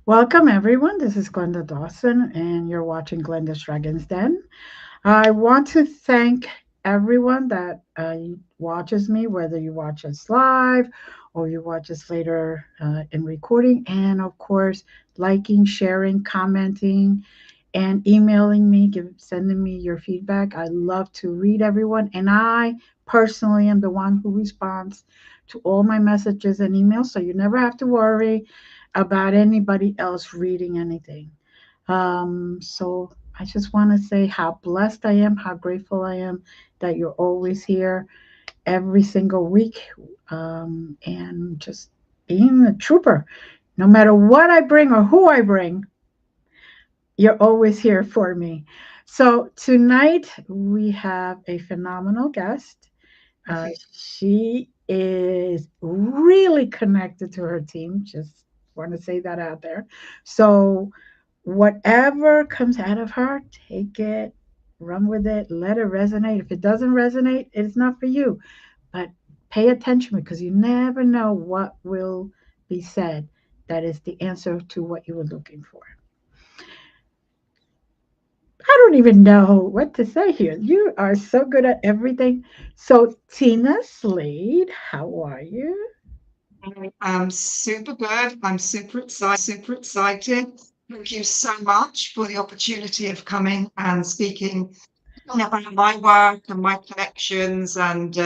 Welcome, everyone. This is Glenda Dawson, and you're watching Glenda's Dragon's Den. I want to thank everyone that watches me, whether you watch us live or you watch us later in recording, and of course, liking, sharing, commenting, and emailing me, sending me your feedback. I love to read everyone, and I personally am the one who responds to all my messages and emails, so you never have to worry about anybody else reading anything. So I just want to say how blessed I am, how grateful I am that you're always here every single week, and just being a trooper. No matter what I bring or who I bring, you're always here for me. So tonight we have a phenomenal guest. She is really connected to her team. Just want to say that out there. So whatever comes out of her, take it, run with it, let it resonate. If it doesn't resonate, it's not for you. But pay attention because you never know what will be said that is the answer to what you were looking for. I don't even know what to say here. You are so good at everything. So, Tina Slade, how are you? I'm super good. I'm super excited. Thank you so much for the opportunity of coming and speaking about my work and my connections. And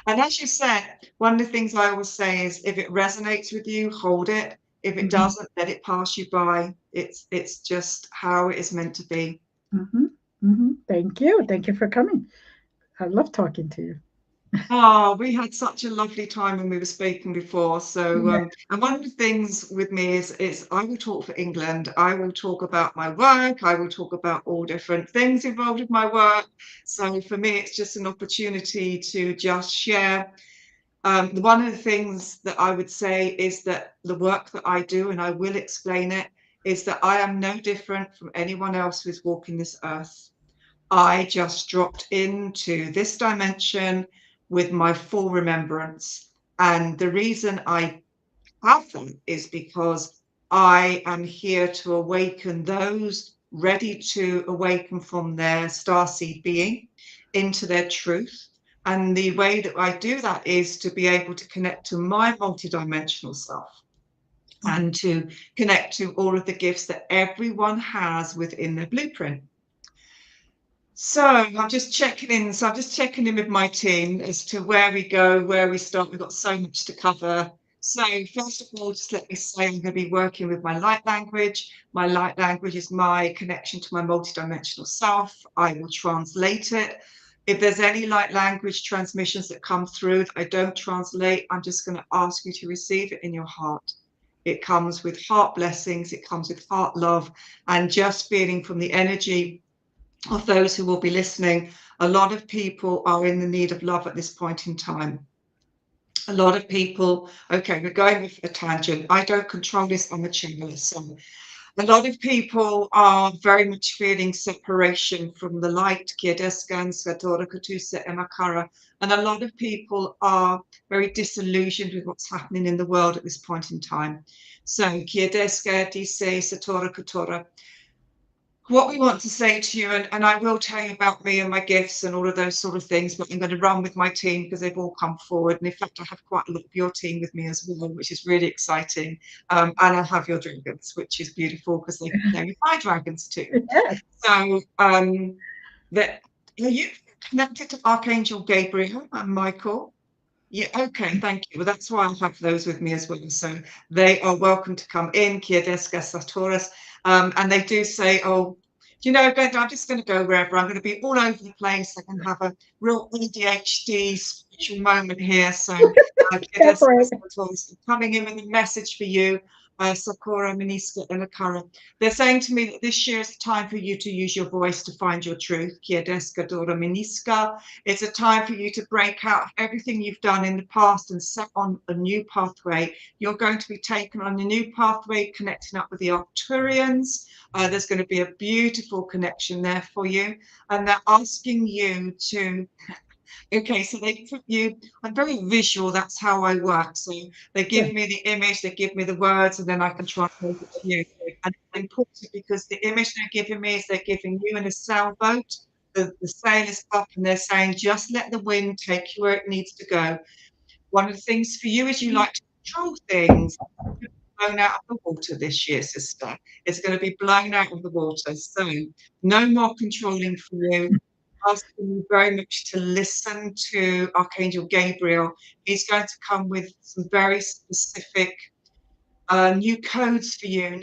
as you said, one of the things I always say is if it resonates with you, hold it. If it Hmm. doesn't, let it pass you by. It's just how it is meant to be. Hmm. Hmm. Thank you. Thank you for coming. I love talking to you. Oh, we had such a lovely time when we were speaking before. So, Yeah. and one of the things with me is I will talk for England. I will talk about my work. I will talk about all different things involved with my work. So for me, it's just an opportunity to just share. One of the things that I would say is that the work that I do, and I will explain it, is that I am no different from anyone else who's walking this earth. I just dropped into this dimension with my full remembrance. And the reason I have that is because I am here to awaken those ready to awaken from their starseed being into their truth. And the way that I do that is to be able to connect to my multidimensional self and to connect to all of the gifts that everyone has within their blueprint. So I'm just checking in. So I'm just checking in with my team as to where we go, where we start. We've got so much to cover. So first of all, just let me say I'm going to be working with my light language. My light language is my connection to my multidimensional self. I will translate it. If there's any light language transmissions that come through that I don't translate, I'm just going to ask you to receive it in your heart. It comes with heart blessings. It comes with heart love and just feeling from the energy of those who will be listening, a lot of people are in the need of love at this point in time. A lot of people, okay, we're going with a tangent. I don't control this, I'm a channelist. So a lot of people are very much feeling separation from the light, Kiedescan, Skatora, Katusa, Emakara, and a lot of people are very disillusioned with what's happening in the world at this point in time. So Kiedeska, Dise, Satora, Katora, what we want to say to you, and I will tell you about me and my gifts and all of those sort of things, but I'm going to run with my team because they've all come forward. And in fact, I have quite a lot of your team with me as well, which is really exciting. And I have your dragons, which is beautiful because they can play with my dragons too. Yes. So that are you connected to Archangel Gabriel and Michael? Yeah, okay, thank you. Well, that's why I have those with me as well. So they are welcome to come in, Kiedeska Satoris. And they do say, oh, you know, Glenda, I'm just going to go wherever. I'm going to be all over the place. I can have a real ADHD spiritual moment here. So Go for Kiedeska it. Satoris coming in with a message for you, Sakura Miniska Ilakara. They're saying to me that this year is a time for you to use your voice to find your truth. Kiedeska Dora Miniska. It's a time for you to break out everything you've done in the past and set on a new pathway. You're going to be taken on a new pathway, connecting up with the Arcturians. There's going to be a beautiful connection there for you. And they're asking you to Okay, so they put you, I'm very visual, that's how I work. So they give Good. me the image, they give me the words, and then I can translate it to you. And it's important because the image they're giving me is they're giving you in a sailboat. The sail is up and they're saying, just let the wind take you where it needs to go. One of the things for you is you like to control things. Blown out of the water this year, sister. It's going to be blown out of the water. So no more controlling for you. Asking you very much to listen to Archangel Gabriel. He's going to come with some very specific new codes for you,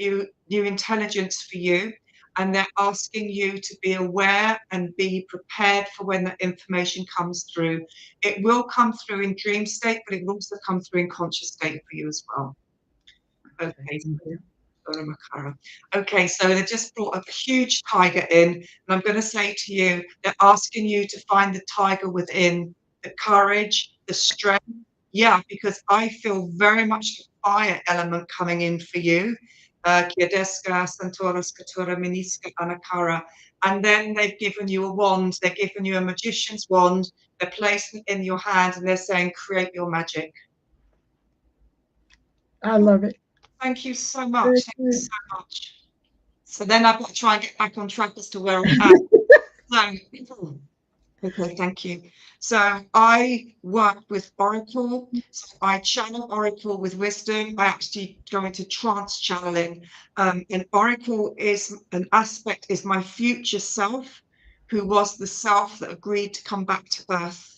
new intelligence for you, and they're asking you to be aware and be prepared for when that information comes through. It will come through in dream state, but it will also come through in conscious state for you as well. Okay. Thank you. Okay, so they just brought up a huge tiger in, and I'm going to say to you, they're asking you to find the tiger within, the courage, the strength. Yeah, because I feel very much the fire element coming in for you. Kiedeska, Santora, Skatura, Miniska, Anakara. And then they've given you a wand, they're giving you a magician's wand, they're placing it in your hand, and they're saying, create your magic. I love it. Thank you so Very much. Thank you good. so much. So then I've got to try and get back on track as to where I'm at. So, okay, thank you. So I work with Oracle. So I channel Oracle with wisdom. I actually go into trance channeling. And Oracle is an aspect, is my future self, who was the self that agreed to come back to Earth.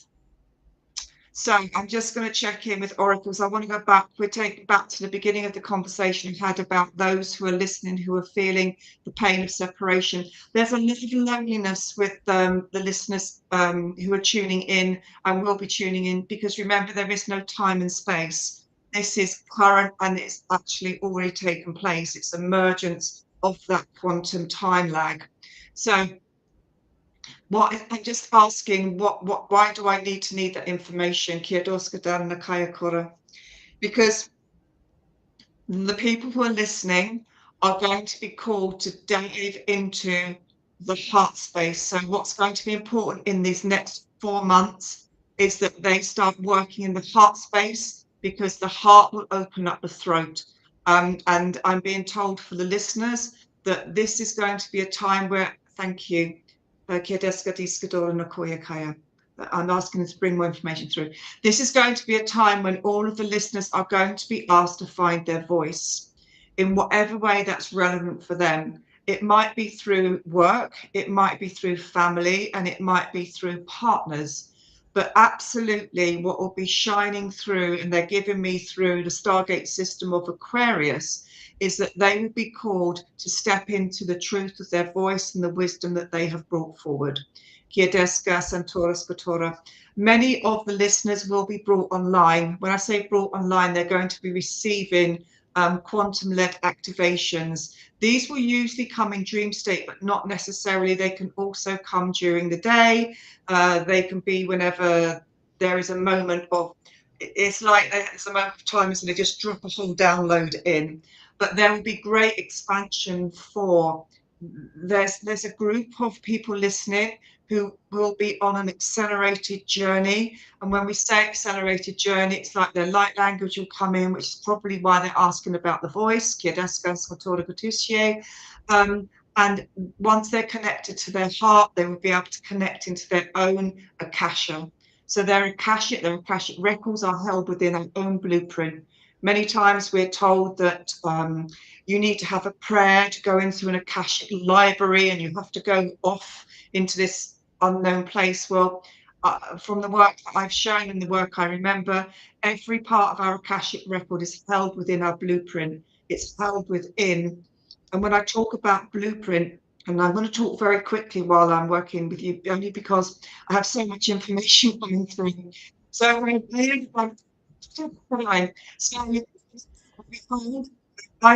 So I'm just going to check in with oracles. I want to go back. We're taking back to the beginning of the conversation we had about those who are listening, who are feeling the pain of separation. There's a little loneliness with the listeners who are tuning in and will be tuning in, because remember, there is no time and space. This is current and it's actually already taken place. It's emergence of that quantum time lag. So what I'm just asking, why do I need that information? Because the people who are listening are going to be called to dive into the heart space. So what's going to be important in these next 4 months is that they start working in the heart space, because the heart will open up the throat. And I'm being told for the listeners that this is going to be a time where, thank you, I'm asking them to bring more information through. This is going to be a time when all of the listeners are going to be asked to find their voice in whatever way that's relevant for them. It might be through work, it might be through family, and it might be through partners. But absolutely, what will be shining through, and they're giving me through the Stargate system of Aquarius, is that they will be called to step into the truth of their voice and the wisdom that they have brought forward. Kiedeska, Santora, Skatora. Many of the listeners will be brought online. When I say brought online, they're going to be receiving quantum-led activations. These will usually come in dream state, but not necessarily. They can also come during the day. They can be whenever there is a moment of, it's like it's a moment of time, so they just drop a whole download in. But there will be great expansion for, there's a group of people listening who will be on an accelerated journey. And when we say accelerated journey, it's like their light language will come in, which is probably why they're asking about the voice. And once they're connected to their heart, they will be able to connect into their own Akasha. So their Akashic records are held within our own blueprint. Many times we're told that you need to have a prayer to go into an Akashic library, and you have to go off into this unknown place. Well, from the work that I've shown and the work I remember, every part of our Akashic record is held within our blueprint. It's held within. And when I talk about blueprint, and I'm going to talk very quickly while I'm working with you, only because I have so much information coming through. So I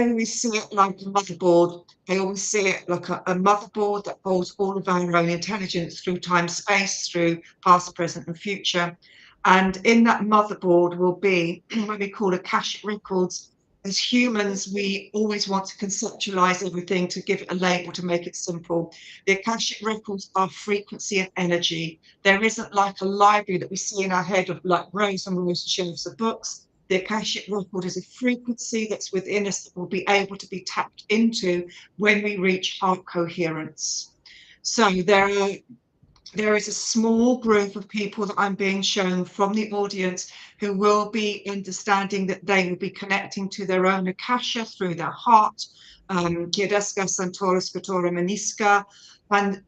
always see it like a motherboard. I always see it like a motherboard that holds all of our own intelligence through time, space, through past, present, and future. And in that motherboard will be what we call Akashic records. as humans, we always want to conceptualize everything, to give it a label, to make it simple. The Akashic records are frequency and energy. There isn't like a library that we see in our head of like rows and rows of shelves of books. The Akashic record is a frequency that's within us that will be able to be tapped into when we reach heart coherence. So there is a small group of people that I'm being shown from the audience who will be understanding that they will be connecting to their own Akasha through their heart, Kiedeska, Santora, Scatora, Meniska, and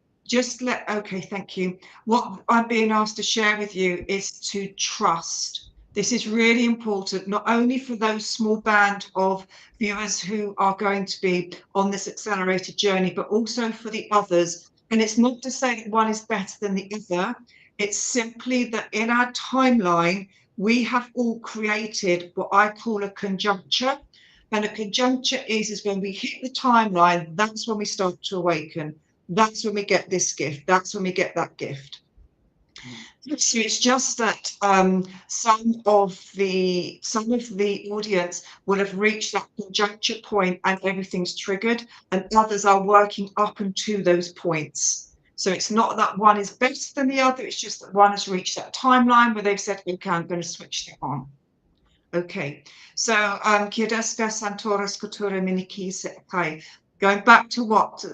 okay, thank you. What I'm being asked to share with you is to trust. This is really important, not only for those small band of viewers who are going to be on this accelerated journey, but also for the others. And it's not to say that one is better than the other. It's simply that in our timeline, we have all created what I call a conjuncture. And a conjuncture is when we hit the timeline, that's when we start to awaken. That's when we get this gift. That's when we get that gift. So it's just that some of the audience will have reached that conjuncture point and everything's triggered, and others are working up into those points. So it's not that one is better than the other, it's just that one has reached that timeline where they've said, okay, I'm going to switch it on. Okay, so Kiedeska Santoras Kultura Miniki Sekai. Going back to what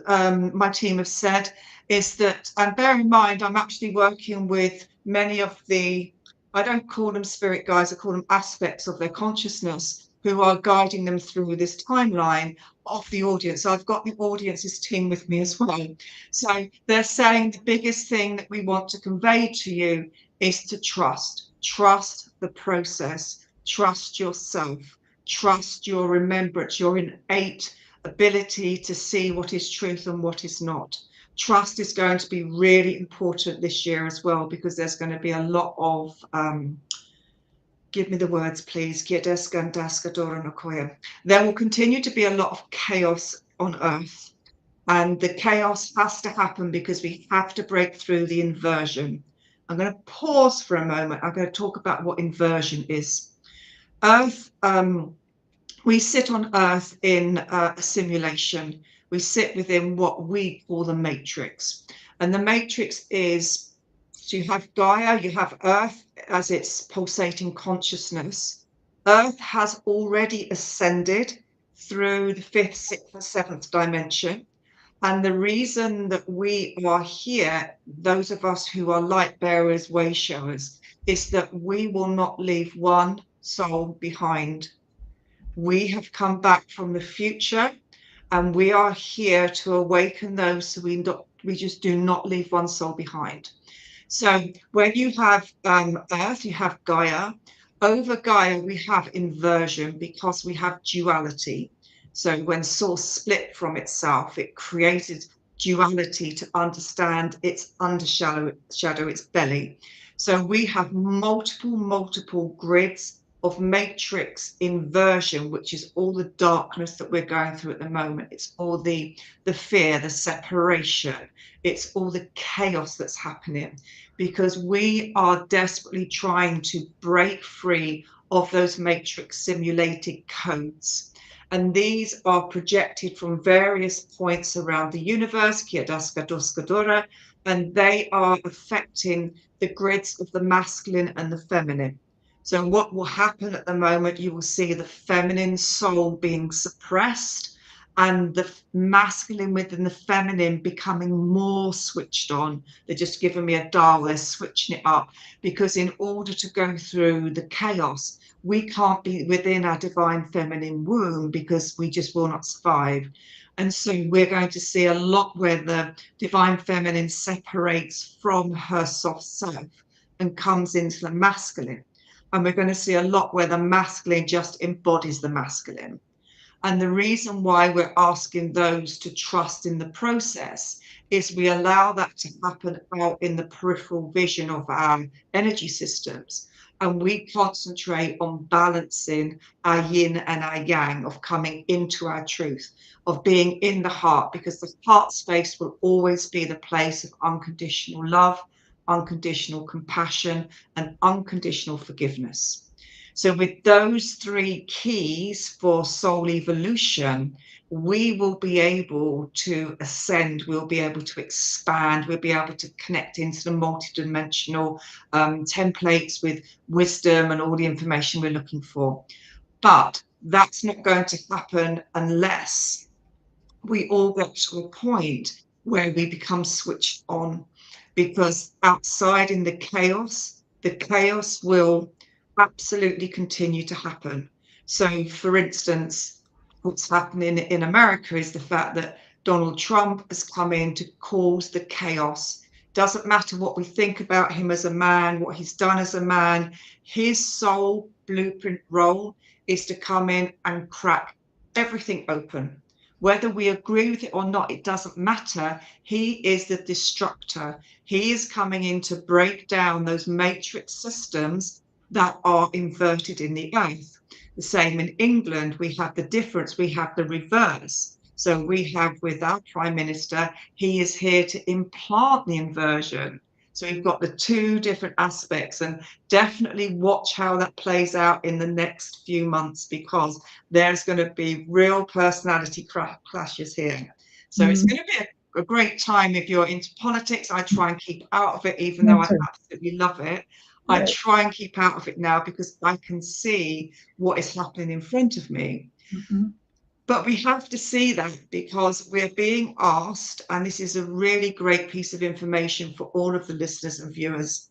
my team have said, is that, and bear in mind, I'm actually working with many of the, I don't call them spirit guides, I call them aspects of their consciousness who are guiding them through this timeline of the audience. So I've got the audience's team with me as well. So they're saying the biggest thing that we want to convey to you is to trust the process. Trust yourself, trust your remembrance, your innate ability to see what is truth and what is not. Trust is going to be really important this year as well, because there's going to be a lot of, give me the words, please. There will continue to be a lot of chaos on Earth, and the chaos has to happen because we have to break through the inversion. I'm going to pause for a moment. I'm going to talk about what inversion is. Earth, we sit on Earth in a simulation. We sit within what we call the matrix. And the matrix is, so you have Gaia, you have Earth as its pulsating consciousness. Earth has already ascended through the fifth, sixth, and seventh dimension. And the reason that we are here, those of us who are light bearers, way showers, is that we will not leave one soul behind. We have come back from the future, and we are here to awaken those, so we just do not leave one soul behind. So when you have Earth, you have Gaia. Over Gaia, we have inversion because we have duality. So when Source split from itself, it created duality to understand its undershadow, its belly. So we have multiple grids of matrix inversion, which is all the darkness that we're going through at the moment. It's all the fear, the separation. It's all the chaos that's happening, because we are desperately trying to break free of those matrix simulated codes. And these are projected from various points around the universe, and they are affecting the grids of the masculine and the feminine. So what will happen at the moment, you will see the feminine soul being suppressed and the masculine within the feminine becoming more switched on. They're just giving me a dial, they're switching it up, because in order to go through the chaos, we can't be within our divine feminine womb because we just will not survive. And so we're going to see a lot where the divine feminine separates from her soft self and comes into the masculine. And we're going to see a lot where the masculine just embodies the masculine. And the reason why we're asking those to trust in the process is we allow that to happen out in the peripheral vision of our energy systems. And we concentrate on balancing our yin and our yang, of coming into our truth, of being in the heart, because the heart space will always be the place of unconditional love, unconditional compassion, and unconditional forgiveness. So with those three keys for soul evolution, we will be able to ascend, we'll be able to expand, we'll be able to connect into the multidimensional templates with wisdom and all the information we're looking for. But that's not going to happen unless we all get to a point where we become switched on, because outside in the chaos will absolutely continue to happen. So, for instance, what's happening in America is the fact that Donald Trump has come in to cause the chaos. Doesn't matter what we think about him as a man, what he's done as a man, his sole blueprint role is to come in and crack everything open. Whether we agree with it or not, it doesn't matter. He is the destructor. He is coming in to break down those matrix systems that are inverted in the earth. The same in England, we have the difference, we have the reverse. So we have with our Prime Minister, he is here to implant the inversion. So we've got the two different aspects, and definitely watch how that plays out in the next few months, because there's going to be real personality clashes here. So it's going to be a great time if you're into politics. I try and keep out of it, even Me though I too. absolutely love it. I Right. try and keep out of it now because I can see what is happening in front of me. Mhm. But we have to see that because we're being asked, and this is a really great piece of information for all of the listeners and viewers.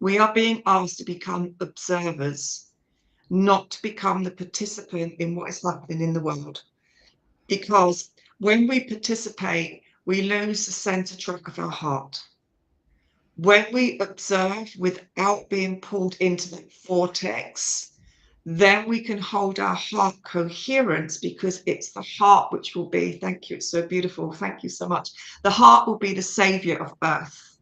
We are being asked to become observers, not to become the participant in what is happening in the world. Because when we participate, we lose the center track of our heart. When we observe without being pulled into that vortex, then we can hold our heart coherence, because it's the heart which will be, thank you, it's so beautiful, thank you so much. The heart will be the savior of earth.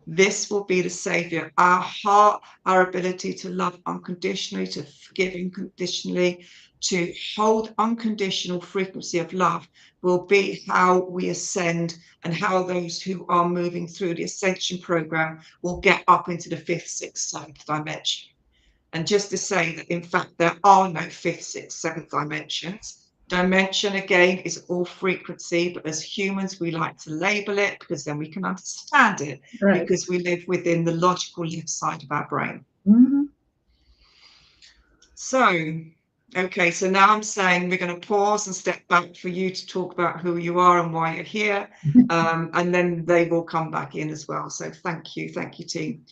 This will be the savior. Our heart, our ability to love unconditionally, to forgive unconditionally, to hold unconditional frequency of love will be how we ascend, and how those who are moving through the ascension program will get up into the fifth, sixth, seventh dimension. And just to say that, in fact, there are no fifth, sixth, seventh dimensions. Dimension, again, is all frequency, but as humans, we like to label it because then we can understand it, Right. because we live within the logical left side of our brain. Mhm. So, okay, so now I'm saying we're going to pause and step back for you to talk about who you are and why you're here, and then they will come back in as well. So thank you, team.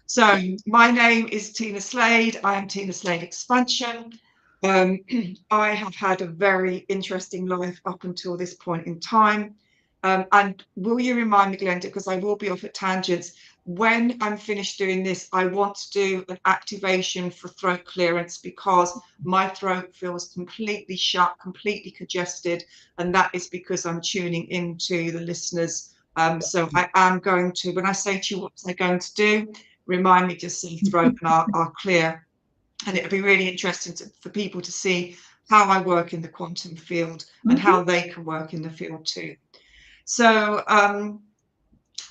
So my name is Tina Slade. I am Tina Slade Expansion. I have had a very interesting life up until this point in time. And will you remind me, Glenda, because I will be off at tangents, when I'm finished doing this, I want to do an activation for throat clearance, because my throat feels completely shut, completely congested, and that is because I'm tuning into the listeners. So I am going to, when I say to you what I'm going to do, remind me to see throat and I'll clear. And it'll be really interesting for people to see how I work in the quantum field and Mhm. how they can work in the field too. So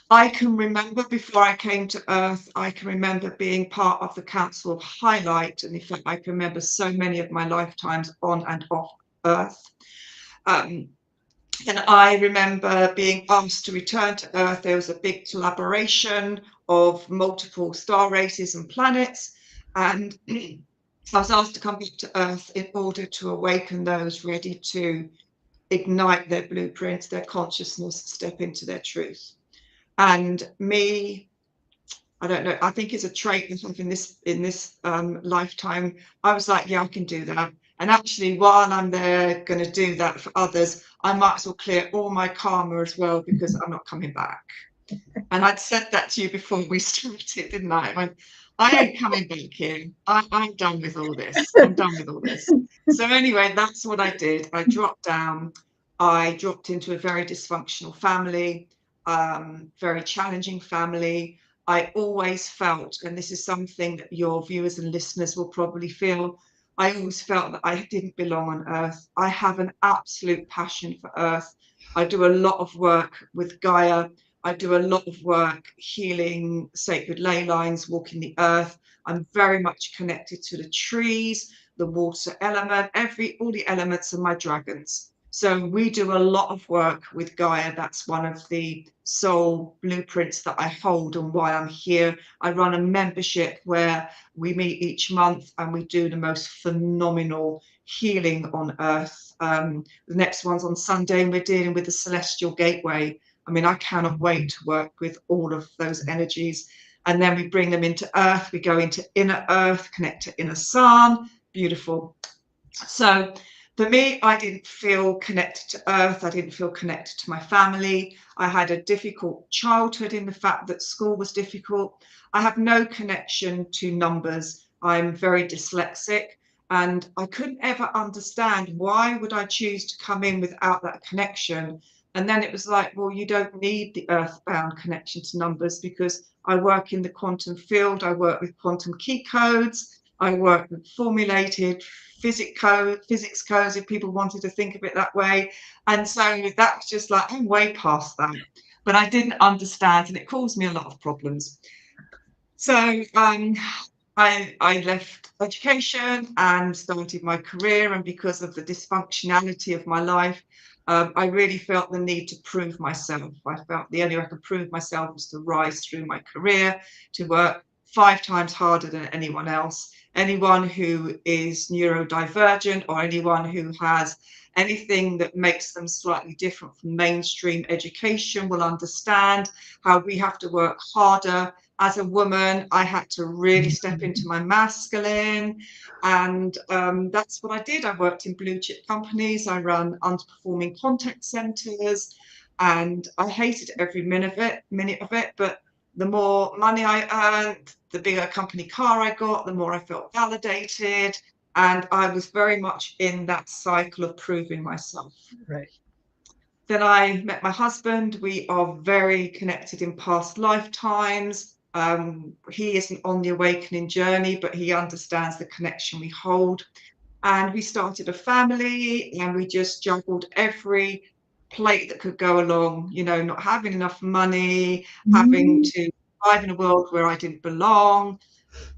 I can remember before I came to Earth, I can remember being part of the Council of Highlight. And in fact, I can remember so many of my lifetimes on and off Earth. And I remember being asked to return to Earth. There was a big collaboration of multiple star races and planets. And I was asked to come back to Earth in order to awaken those ready to ignite their blueprints, their consciousness, step into their truth. And me, I don't know, I think it's a trait in this lifetime. I was like, yeah, I can do that. And actually, while I'm there going to do that for others, I might as well clear all my karma as well, because I'm not coming back. And I'd said that to you before we started, didn't I? I went, I ain't coming back here. I'm done with all this. I'm done with all this. So anyway, that's what I did. I dropped down. I dropped into a very dysfunctional family, very challenging family. I always felt, and this is something that your viewers and listeners will probably feel, I always felt that I didn't belong on Earth. I have an absolute passion for Earth. I do a lot of work with Gaia. I do a lot of work healing sacred ley lines, walking the earth. I'm very much connected to the trees, the water element, all the elements of my dragons. So we do a lot of work with Gaia. That's one of the soul blueprints that I hold and why I'm here. I run a membership where we meet each month and we do the most phenomenal healing on earth. The next one's on Sunday and we're dealing with the celestial gateway. I mean, I cannot wait to work with all of those energies. And then we bring them into earth. We go into inner earth, connect to inner sun. Beautiful. So for me, I didn't feel connected to earth. I didn't feel connected to my family. I had a difficult childhood in the fact that school was difficult. I have no connection to numbers. I'm very dyslexic. And I couldn't ever understand why would I choose to come in without that connection. And then it was like, well, you don't need the earthbound connection to numbers because I work in the quantum field. I work with quantum key codes. I work with formulated physics codes, if people wanted to think of it that way. And so that was just like, I'm way past that. But I didn't understand, and it caused me a lot of problems. So I left education and started my career, and because of the dysfunctionality of my life, I really felt the need to prove myself. I felt the only way I could prove myself was to rise through my career, to work 5 times harder than anyone else. Anyone who is neurodivergent or anyone who has anything that makes them slightly different from mainstream education will understand how we have to work harder. As a woman, I had to really step into my masculine, and that's what I did. I worked in blue chip companies. I ran underperforming contact centers, and I hated every minute of it. But the more money I earned, the bigger company car I got, the more I felt validated, and I was very much in that cycle of proving myself. Right. Then I met my husband. We are very connected in past lifetimes. He isn't on the awakening journey, but he understands the connection we hold. And we started a family, and we just juggled every plate that could go along, you know, not having enough money, having Mm. to survive in a world where I didn't belong,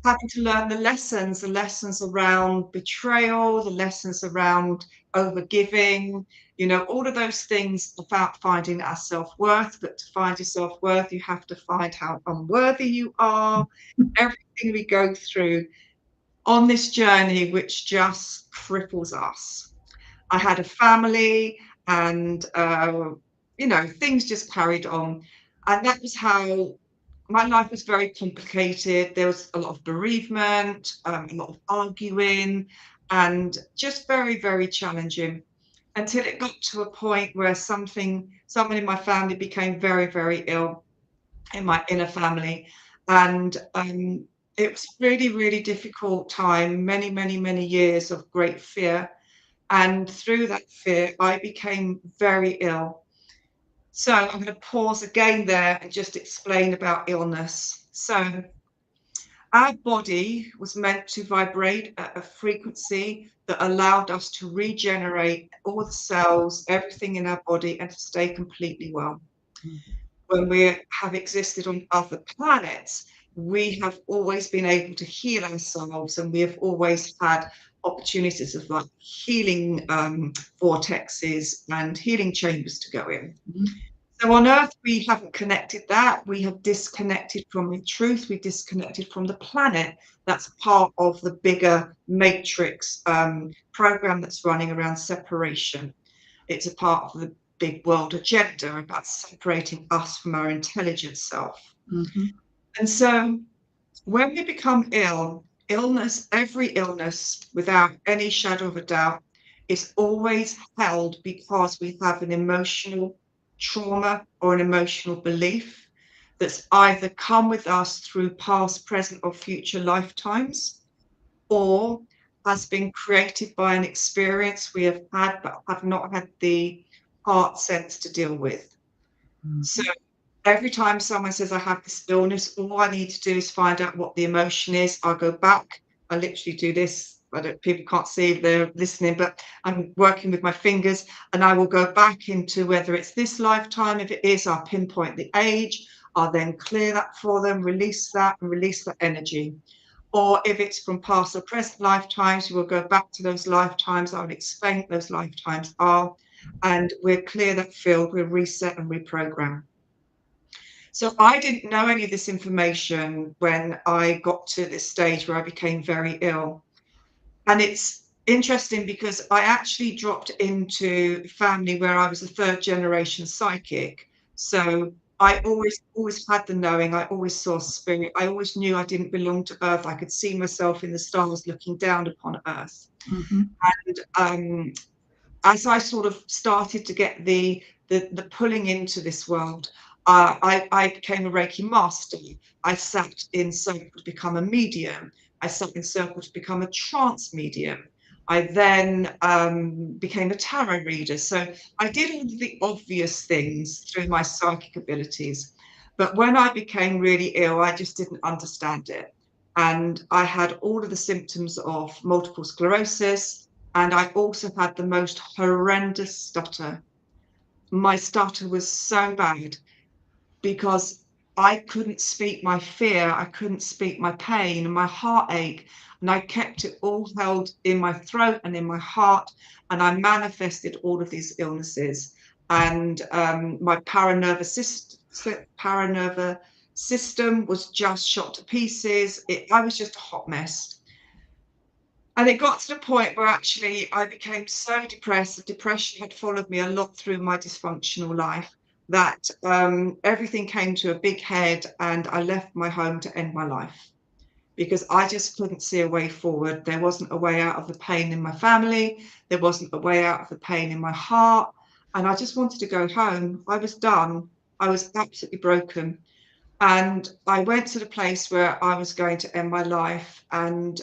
having to learn the lessons around betrayal, the lessons around overgiving, you know, all of those things about finding our self-worth. But to find your self-worth, you have to find how unworthy you are. Everything we go through on this journey, which just cripples us. I had a family, and you know, things just carried on, and that was how my life was very complicated. There was a lot of bereavement, a lot of arguing, and just very, very challenging until it got to a point where someone in my family became very, very ill in my inner family. And it was really, really difficult time, many, many, many years of great fear. And through that fear, I became very ill. So I'm going to pause again there and just explain about illness. So our body was meant to vibrate at a frequency that allowed us to regenerate all the cells, everything in our body, and to stay completely well. When we have existed on other planets, we have always been able to heal ourselves, and we have always had opportunities of like healing vortexes and healing chambers to go in. So on Earth, we haven't connected that. We have disconnected from the truth. We disconnected from the planet. That's part of the bigger matrix program that's running around separation. It's a part of the big world agenda about separating us from our intelligent self. Mm-hmm. And so when we become ill, every illness, without any shadow of a doubt, is always held because we have an emotional trauma or an emotional belief that's either come with us through past, present, or future lifetimes, or has been created by an experience we have had but have not had the heart sense to deal with. So Mm-hmm. every time someone says I have this illness, all I need to do is find out what the emotion is. I'll go back. I literally do this. People can't see if they're listening, but I'm working with my fingers, and I will go back into whether it's this lifetime. If it is, I'll pinpoint the age. I'll then clear that for them, release that, and release that energy. or if it's from past or present lifetimes, we'll go back to those lifetimes. I'll explain what those lifetimes are, and we'll clear that field, we'll reset and reprogram. So I didn't know any of this information when I got to this stage where I became very ill. And it's interesting because I actually dropped into family where I was a third generation psychic. So I always had the knowing. I always saw spirit. I always knew I didn't belong to Earth. I could see myself in the stars looking down upon Earth. Mhm. And as I sort of started to get the pulling into this world, I became a Reiki master. I sat in circle to become a medium. I sat in circle to become a trance medium. I then became a tarot reader. So I did all of the obvious things through my psychic abilities. But when I became really ill, I just didn't understand it. And I had all of the symptoms of multiple sclerosis, and I also had the most horrendous stutter. My stutter was so bad because I couldn't speak my fear, I couldn't speak my pain and my heartache, and I kept it all held in my throat and in my heart, and I manifested all of these illnesses. And my paranervous system was just shot to pieces. I was just a hot mess. And it got to the point where actually I became so depressed, the depression had followed me a lot through my dysfunctional life, that everything came to a big head and I left my home to end my life because I just couldn't see a way forward. There wasn't a way out of the pain in my family. There wasn't a way out of the pain in my heart. And I just wanted to go home. I was done. I was absolutely broken. And I went to the place where I was going to end my life, and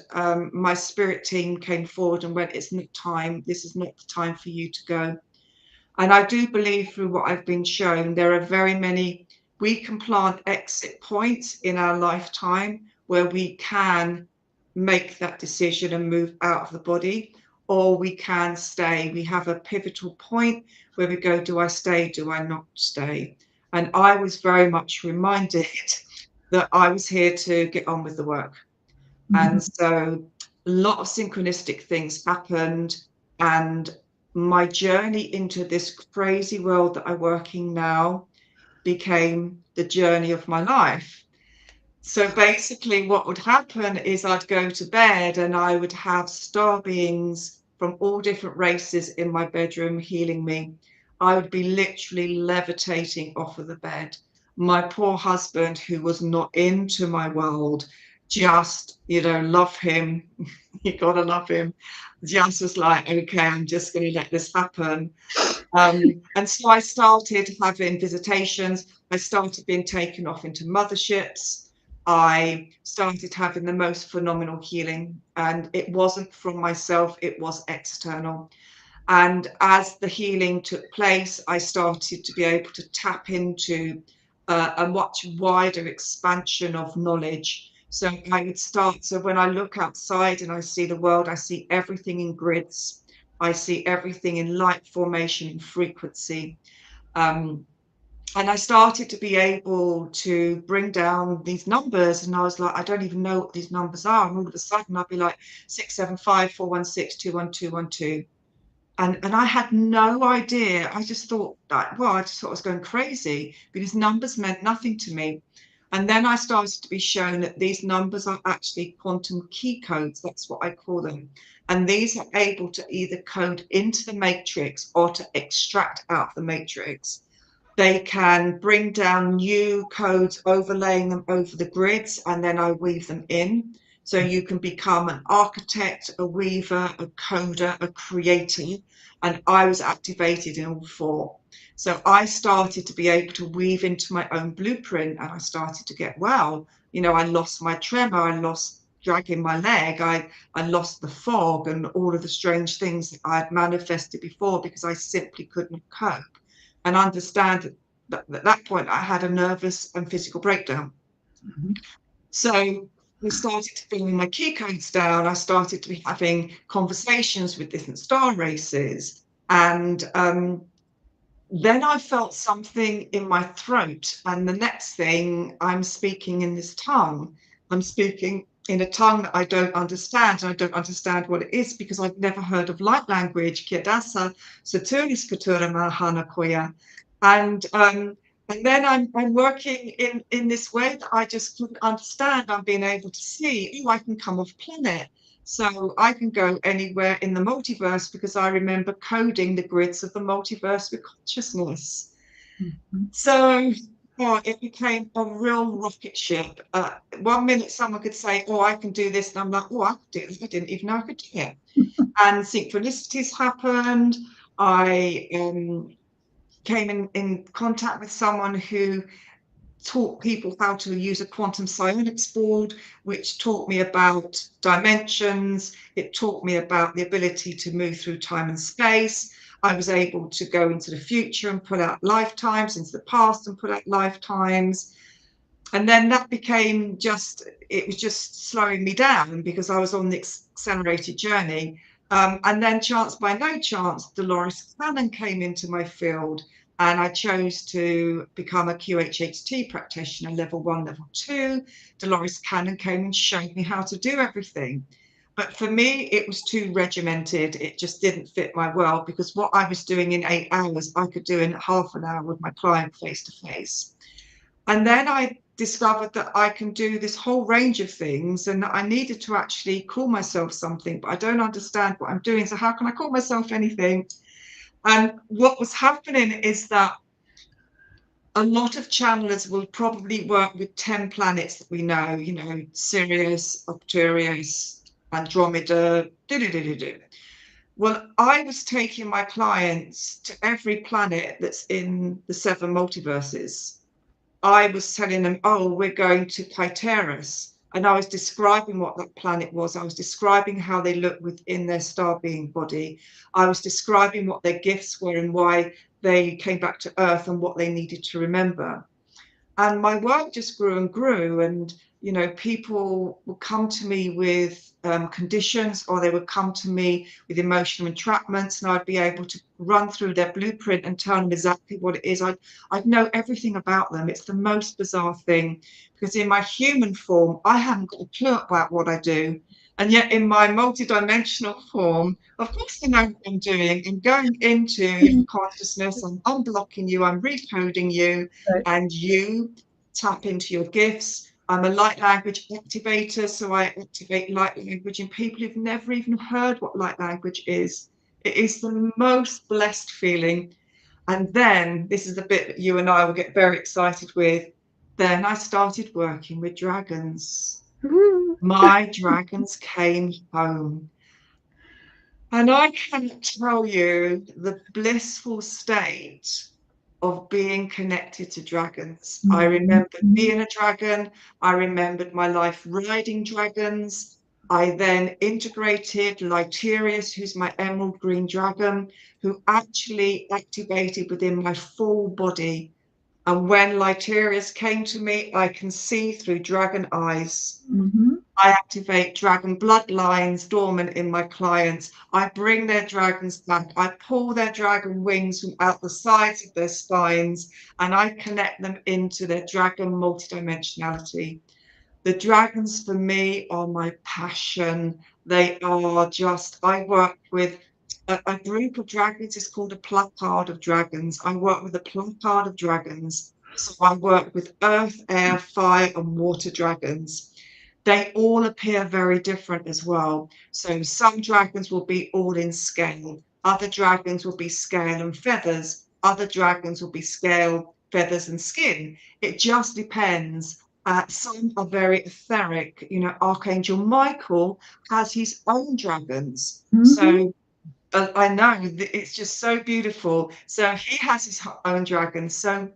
my spirit team came forward and went, "It's not time. This is not the time for you to go." And I do believe through what I've been shown, there are very many, we can plant exit points in our lifetime where we can make that decision and move out of the body, or we can stay. We have a pivotal point where we go, do I stay? Do I not stay? And I was very much reminded that I was here to get on with the work. And Mhm. so a lot of synchronistic things happened. And my journey into this crazy world that I'm working now became the journey of my life. So basically, what would happen is I'd go to bed and I would have star beings from all different races in my bedroom healing me. I would be literally levitating off of the bed. My poor husband, who was not into my world, just, love him. You gotta love him. Just was like, okay, I'm just going to let this happen. And so I started having visitations. I started being taken off into motherships. I started having the most phenomenal healing, and it wasn't from myself, it was external. And as the healing took place, I started to be able to tap into a much wider expansion of knowledge. So I would start, so when I look outside and I see the world, I see everything in grids. I see everything in light formation and frequency. Um, and I started to be able to bring down these numbers, and I was like, I don't even know what these numbers are. And all of a sudden, I'd be like 675 416 21212. And I had no idea. I just thought that, well, I just thought I was going crazy because numbers meant nothing to me. And then I started to be shown that these numbers are actually quantum key codes. That's what I call them. And these are able to either code into the matrix or to extract out the matrix. They can bring down new codes, overlaying them over the grids, and then I weave them in. So you can become an architect, a weaver, a coder, a creator. And I was activated in all four. So I started to be able to weave into my own blueprint, and I started to get well. I lost my tremor, I lost dragging my leg, I lost the fog and all of the strange things that I had manifested before because I simply couldn't cope and understand that at that point I had a nervous and physical breakdown. Mhm. So I started to bring my key codes down. I started to be having conversations with different star races. And then I felt something in my throat. And the next thing, I'm speaking in this tongue. I'm speaking in a tongue that I don't understand, and I don't understand what it is because I've never heard of light language. Kiadasa, Saturis Katura Mahana Koya. And then I'm working in this way that I just couldn't understand. I'm being able to see, oh, I can come off planet. So I can go anywhere in the multiverse because I remember coding the grids of the multiverse with consciousness. Mhm. So it became a real rocket ship. 1 minute someone could say, oh, I can do this. And I'm like, oh, I could do this. I didn't even know I could do it. And synchronicities happened. I came in contact with someone who taught people how to use a quantum psionics board, which taught me about dimensions. It taught me about the ability to move through time and space. I was able to go into the future and put out lifetimes, into the past and put out lifetimes. And then that became it was just slowing me down because I was on the accelerated journey. And then, chance by no chance, Dolores Cannon came into my field, and I chose to become a QHHT practitioner, level 1, level 2. Dolores Cannon came and showed me how to do everything. But for me, it was too regimented. It just didn't fit my world because what I was doing in 8 hours, I could do in half an hour with my client face to face. And then I discovered that I can do this whole range of things, and I needed to actually call myself something, but I don't understand what I'm doing. So how can I call myself anything? And what was happening is that a lot of channelers will probably work with 10 planets that we know, Sirius, Arcturus, Andromeda, do. Well, I was taking my clients to every planet that's in the 7 multiverses. I was telling them, oh, we're going to Pyterus. And I was describing what that planet was. I was describing how they look within their star being body. I was describing what their gifts were and why they came back to Earth and what they needed to remember. And my work just grew and grew. And, people would come to me with conditions, or they would come to me with emotional entrapments, and I'd be able to run through their blueprint and tell them exactly what it is. I'd know everything about them. It's the most bizarre thing, because in my human form, I haven't got a clue about what I do. And yet in my multidimensional form, of course I know what I'm doing. I'm going into your consciousness, I'm unblocking you, I'm recoding you, Right. and you tap into your gifts. I'm a light language activator, so I activate light language in people who've never even heard what light language is. It is the most blessed feeling. And then, this is the bit that you and I will get very excited with. Then I started working with dragons. Woo. My dragons came home. And I cannot tell you the blissful state of being connected to dragons. I Mhm. remembered being a dragon. I remembered my life riding dragons. I then integrated Lytirius, who's my emerald green dragon, who actually activated within my full body. And when Lytirius came to me, I can see through dragon eyes. Mhm. I activate dragon bloodlines dormant in my clients. I bring their dragons back. I pull their dragon wings from out the sides of their spines, and I connect them into their dragon multidimensionality. The dragons for me are my passion. They are just, I work with a group of dragons. It's called a placard of dragons. I work with a placard of dragons. So I work with earth, air, fire, and water dragons. They all appear very different as well. So some dragons will be all in scale. Other dragons will be scale and feathers. Other dragons will be scale, feathers, and skin. It just depends. Some are very etheric. Archangel Michael has his own dragons. Mhm. So I know it's just so beautiful. So he has his own dragons. So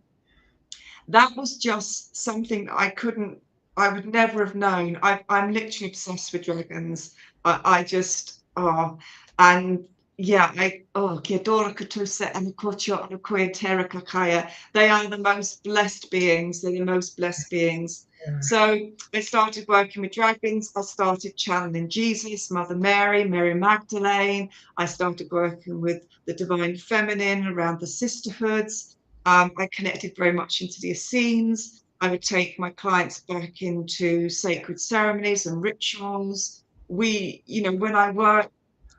that was just something that I would never have known. I'm literally obsessed with dragons. I just, and yeah, que adoro que tu se and kocho and koe terra kakaya. They are the most blessed beings. They're the most blessed beings. Yeah. So I started working with dragons. I started channeling Jesus, Mother Mary, Mary Magdalene. I started working with the divine feminine around the sisterhoods. I connected very much into the Essenes. I would take my clients back into sacred ceremonies and rituals. When I work,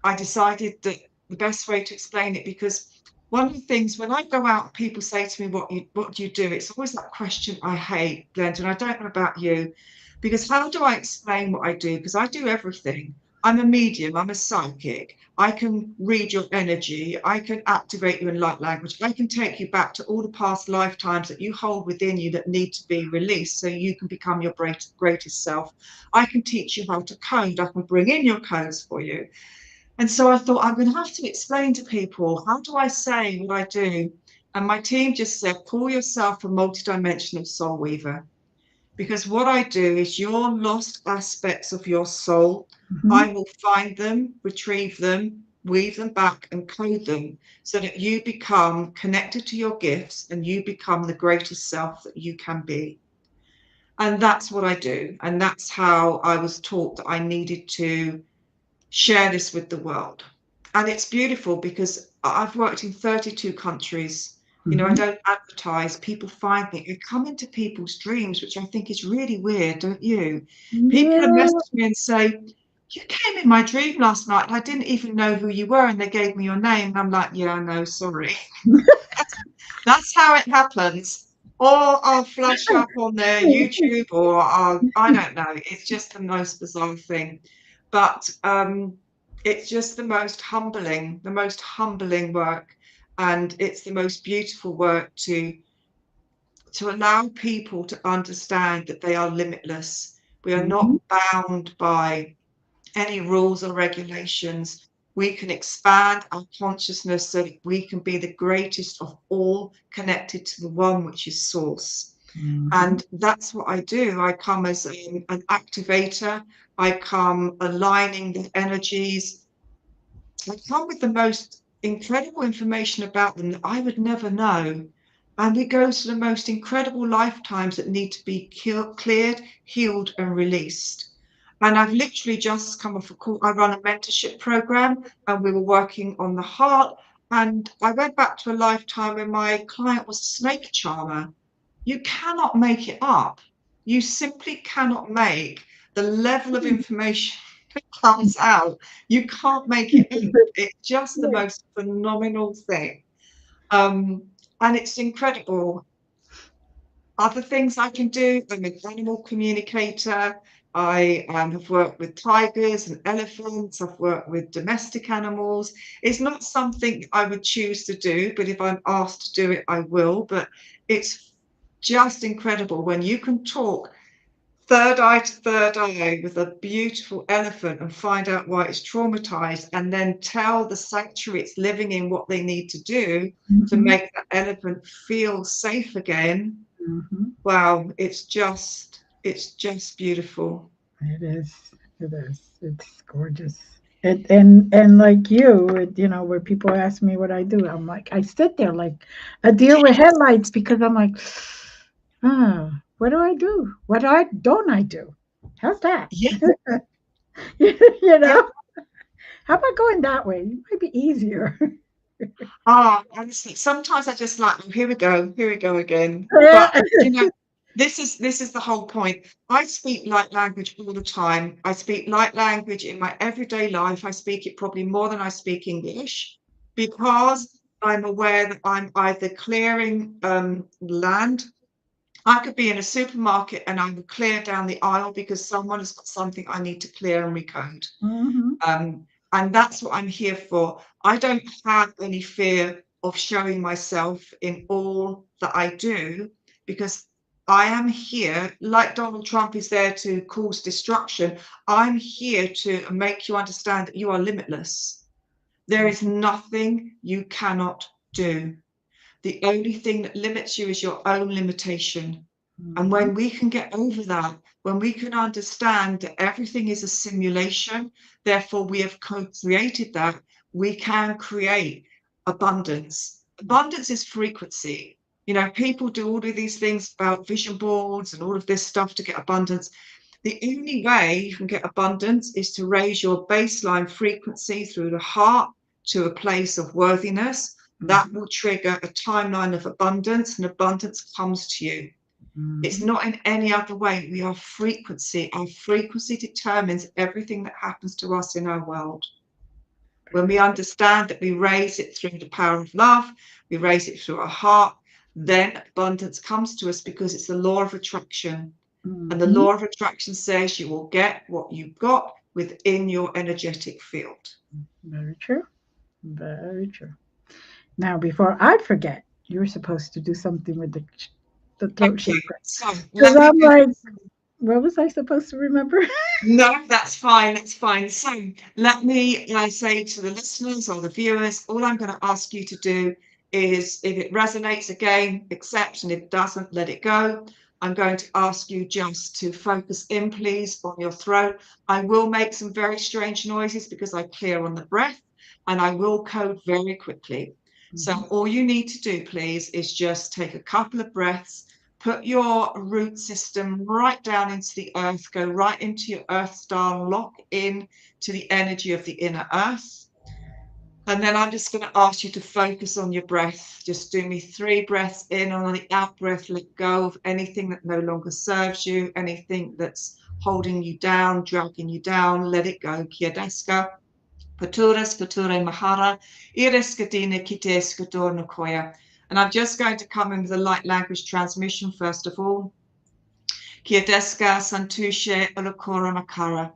I decided that the best way to explain it, because one of the things when I go out, people say to me, what do you do? It's always that question I hate, Glenda, and I don't know about you, because how do I explain what I do? Because I do everything. I'm a medium, I'm a psychic. I can read your energy. I can activate you in light language. I can take you back to all the past lifetimes that you hold within you that need to be released so you can become your greatest self. I can teach you how to code. I can bring in your codes for you. And so I thought, I'm going to have to explain to people, how do I say what I do? And my team just said, call yourself a multidimensional soul weaver. Because what I do is your lost aspects of your soul, Mhm. I will find them, retrieve them, weave them back and code them so that you become connected to your gifts and you become the greatest self that you can be. And that's what I do. And that's how I was taught that I needed to share this with the world. And it's beautiful because I've worked in 32 countries. I Mhm. don't advertise. People find me. I come into people's dreams, which I think is really weird, don't you? People have Yeah. messaged me and say, you came in my dream last night and I didn't even know who you were, and they gave me your name. And I'm like, yeah, I know, sorry. That's how it happens. Or I'll flash up on their YouTube, or I don't know. It's just the most bizarre thing. But it's just the most humbling work. And it's the most beautiful work to allow people to understand that they are limitless. We are Mhm. not bound by any rules or regulations. We can expand our consciousness so that we can be the greatest of all, connected to the one, which is source. Mhm. And that's what I do. I come as an activator. I come aligning the energies. I come with the most incredible information about them that I would never know. And we go to the most incredible lifetimes that need to be cleared, healed, and released. And I've literally just come off a call. I run a mentorship program, and we were working on the heart. And I went back to a lifetime when my client was a snake charmer. You cannot make it up. You simply cannot make the level of information that comes out. You can't make it up. It's just the most phenomenal thing. Um, and it's incredible. Other things I can do, I'm an animal communicator. I have worked with tigers and elephants. I've worked with domestic animals. It's not something I would choose to do, but if I'm asked to do it, I will. But it's just incredible when you can talk third eye to third eye with a beautiful elephant and find out why it's traumatized, and then tell the sanctuary it's living in what they need to do to Mhm. make that elephant feel safe again. Mhm. Wow, it's just beautiful. It is. It is. It's gorgeous. And like you, where people ask me what I do, I'm like, I sit there like a deer with headlights because I'm like, what do I do? What don't I do? How's that? Yeah, you yeah. know, how about going that way? It might be easier. Honestly, sometimes I just like, "Oh, here we go again." But Yeah. this is the whole point. I speak light language all the time. I speak light language in my everyday life. I speak it probably more than I speak English, because I'm aware that I'm either clearing land. I could be in a supermarket and I would clear down the aisle because someone has got something I need to clear and recode. Mhm. Um, and that's what I'm here for. I don't have any fear of showing myself in all that I do, because I am here, like Donald Trump is there to cause destruction. I'm here to make you understand that you are limitless. There is nothing you cannot do. The only thing that limits you is your own limitation. And Mhm. when we can get over that, when we can understand that everything is a simulation, therefore we have co-created that, we can create abundance. Abundance is frequency. People do all of these things about vision boards and all of this stuff to get abundance. The only way you can get abundance is to raise your baseline frequency through the heart to a place of worthiness. That Mhm. will trigger a timeline of abundance, and abundance comes to you. It's not in any other way. We are frequency. Our frequency determines everything that happens to us in our world. When we understand that we raise it through the power of love, we raise it through our heart, then abundance comes to us because it's the law of attraction. And the law of attraction says you will get what you've got within your energetic field. Very true. Very true. Now, before I forget, you're supposed to do something with the throat Okay, chakra. so Because let me I'm do like, this. what was I supposed to remember? No, that's fine. That's fine. So let me say to the listeners or the viewers, all I'm going to ask you to do is, if it resonates, again, accept, and if it doesn't, let it go. I'm going to ask you just to focus in, please, on your throat. I will make some very strange noises because I clear on the breath, and I will code very quickly. So all you need to do, please, is just take a couple of breaths. Put your root system right down into the earth, go right into your earth star, lock in to the energy of the inner earth. And then I'm just going to ask you to focus on your breath. Just do me 3 breaths in, and on the out breath, let go of anything that no longer serves you, anything that's holding you down, dragging you down, let it go. Kia deska. Paturas, pature mahara, iris kadina kites kadorna koya. And I'm just going to come in with a light language transmission first of all. Kia deska santushe olokora makara.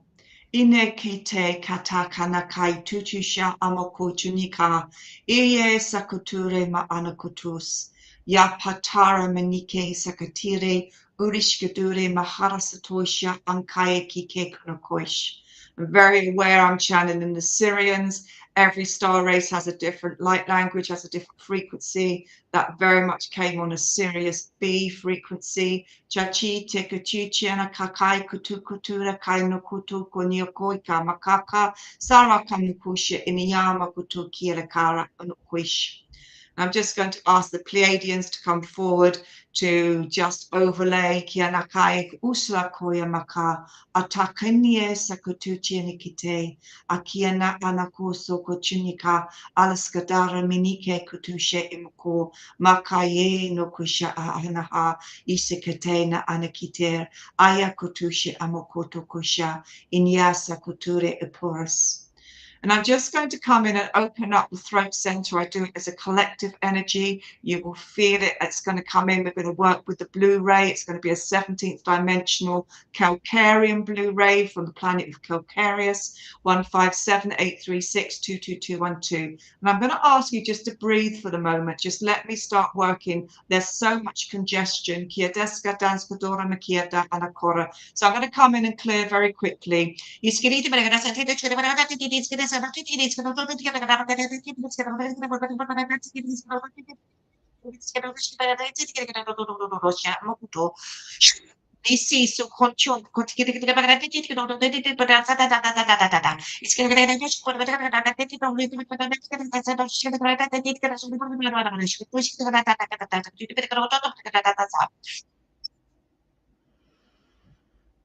Ine kite katakana kai tutusha amoko tunika. Iye sakuture ma anakutus. Ya patara manike sakatire. Urishkadure mahara satosha ankaye kike kunakoish. I'm very aware I'm channeling the Syrians. Every star race has a different light language, has a different frequency. That very much came on a Sirius B frequency. Chachi tekuchichiana kakai kutu kutura kaino kutu koniokoi kamakaka saraka mukusha iniyama kutu kirakara unuquish. I'm just going to ask the Pleiadians to come forward to just overlay Kianakai Usla Koya Maka Atakanye Sakutuchinikite Akiana Anakoso Kochunika Alaskadara Minike Kutushe Imko Makaye no Kusha Anaha Isikatena Anakiter Aya Kutushe Amokoto Kusha Inyasa Kuture Eporus. And I'm just going to come in and open up the throat center. I do it as a collective energy. You will feel it. It's going to come in. We're going to work with the blue ray. It's going to be a 17th dimensional Calcarian blue ray from the planet of Calcarius, 157-836-22212. And I'm going to ask you just to breathe for the moment. Just let me start working. There's so much congestion. So I'm going to come in and clear very quickly.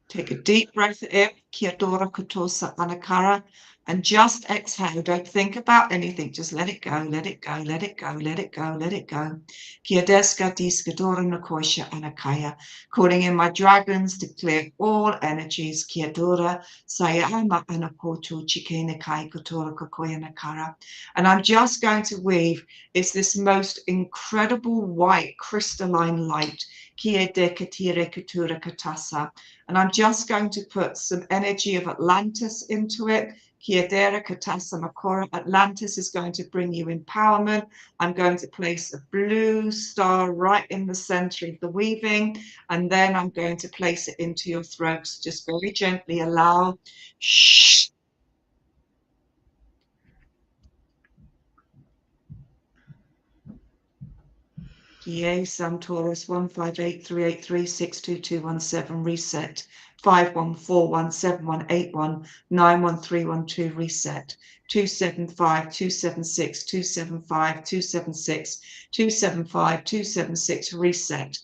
Take a deep breath in, Kiadora Kotosa Anakara, and just exhale. Don't think about anything. Just let it go, let it go, let it go, let it go, let it go. Kiadeska Diskadora Nakoisha Anakaya. Calling in my dragons to clear all energies. Kiadora Sayama Anakoto Chikene Kai Kotora Kokoya Nakara. And I'm just going to weave. It's this most incredible white crystalline light. Kiede Katire Katura Katasa. And I'm just going to put some energy of Atlantis into it. Kiadera Katasa Makora. Atlantis is going to bring you empowerment. I'm going to place a blue star right in the center of the weaving, and then I'm going to place it into your throat. So just very gently allow. Shh. Kie Sam Taurus 15838362217 reset. 51417181 reset. 275 276 275 276 275 276 reset.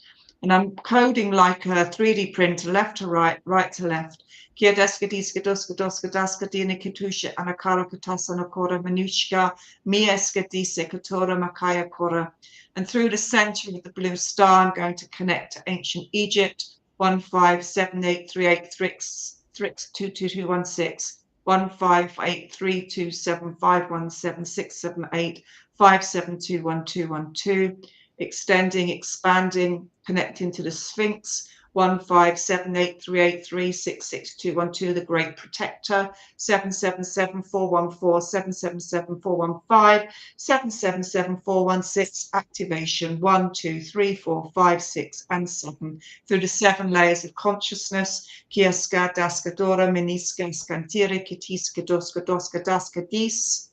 And I'm coding like a 3D printer, left to right, right to left. Kia deska diska doska doska daska dina kitusha anakara katasana kora manushka mieska disa katora makaya kora. And through the center of the blue star, I'm going to connect to ancient Egypt. 157838322216. 15783275176785721212. Extending, expanding, connecting to the Sphinx. 157838366212, the Great Protector. 777414, 777415, 777416. Activation 1, 2, 3, 4, 5, 6, and 7 through the 7 layers of consciousness. Kiaska daska dora meniska skantire kitiska doska doska daska dis.